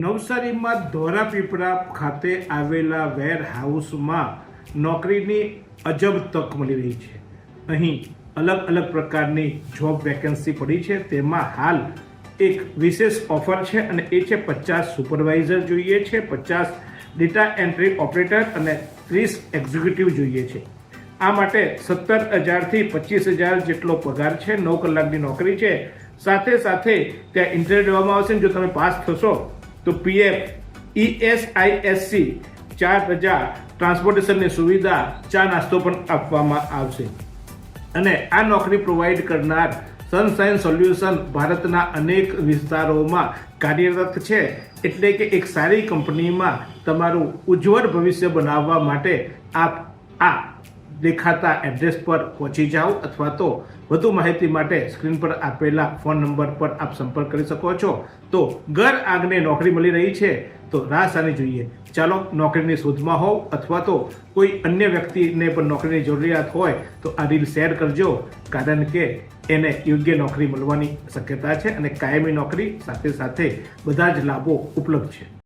નવસારીમાં ધોરાપીપળા ખાતે આવેલા વેર હાઉસમાં નોકરીની અજબ તક મળી રહી છે. અહીં અલગ અલગ પ્રકારની જોબ વેકેન્સી પડી છે. તેમાં હાલ એક વિશેષ ઓફર છે અને એ છે 50 સુપરવાઇઝર જોઈએ છે, 50 ડેટા એન્ટ્રી ઓપરેટર અને 30 એક્ઝિક્યુટિવ જોઈએ છે. આ માટે 17,000 થી 25,000 જેટલો પગાર છે. 9 કલાકની નોકરી છે. સાથે સાથે ત્યાં ઇન્ટરવ્યુ લેવામાં આવશે. જો તમે પાસ થશો તો પીએફ, ESISC, 4 રજા, ટ્રાન્સપોર્ટેશનની સુવિધા, ચા નાસ્તો પણ આપવામાં આવશે. અને આ નોકરી પ્રોવાઈડ કરનાર સનશાઇન સોલ્યુશન ભારતના અનેક વિસ્તારોમાં કાર્યરત છે. એટલે કે એક સારી કંપનીમાં તમારું ઉજ્જવળ ભવિષ્ય બનાવવા માટે આપ આ દેખાતા એડ્રેસ પર પહોંચી જાઓ અથવા તો વધુ માહિતી માટે સ્ક્રીન પર આપેલા ફોન નંબર પર આપ સંપર્ક કરી શકો છો. તો ઘર આંગણે નોકરી મળી રહી છે તો રાહ શાની જોઈએ. ચાલો નોકરીની શોધમાં હોવ અથવા તો કોઈ અન્ય વ્યક્તિને પણ નોકરીની જરૂરિયાત હોય તો આ રીલ શેર કરજો, કારણ કે એને યોગ્ય નોકરી મળવાની શક્યતા છે અને કાયમી નોકરી સાથે સાથે બધા જ લાભો ઉપલબ્ધ છે.